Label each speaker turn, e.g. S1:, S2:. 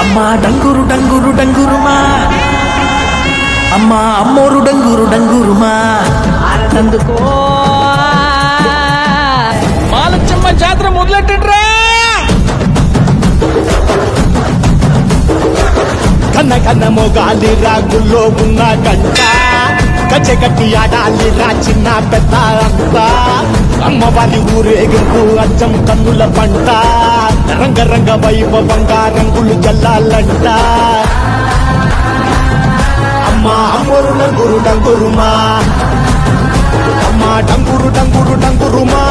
S1: అమ్మా డంగురు డంగురు డంగురుమా, అమ్మా అమ్మోరు డంగురు డంగురుమా.
S2: ఆనందుకో
S1: మాలచ్చమ్మ జాతర మొదలెట్టండ్రా.
S3: కన్న కన్న మొగాలి రాగుల్లో ఉన్న గంట, కచ్చగట్టి ఆడాలి రా చిన్న పెద్ద అంతా. అమ్మవారి ఊరేగింపు అచ్చం కన్నుల పంట, రంగరంగ వైభవంగా రంగులు జల్లాలంట. అమ్మా అమ్మోరు డంగురు డంగురుమా, అమ్మా డంగురు డంగురు డంగురుమా.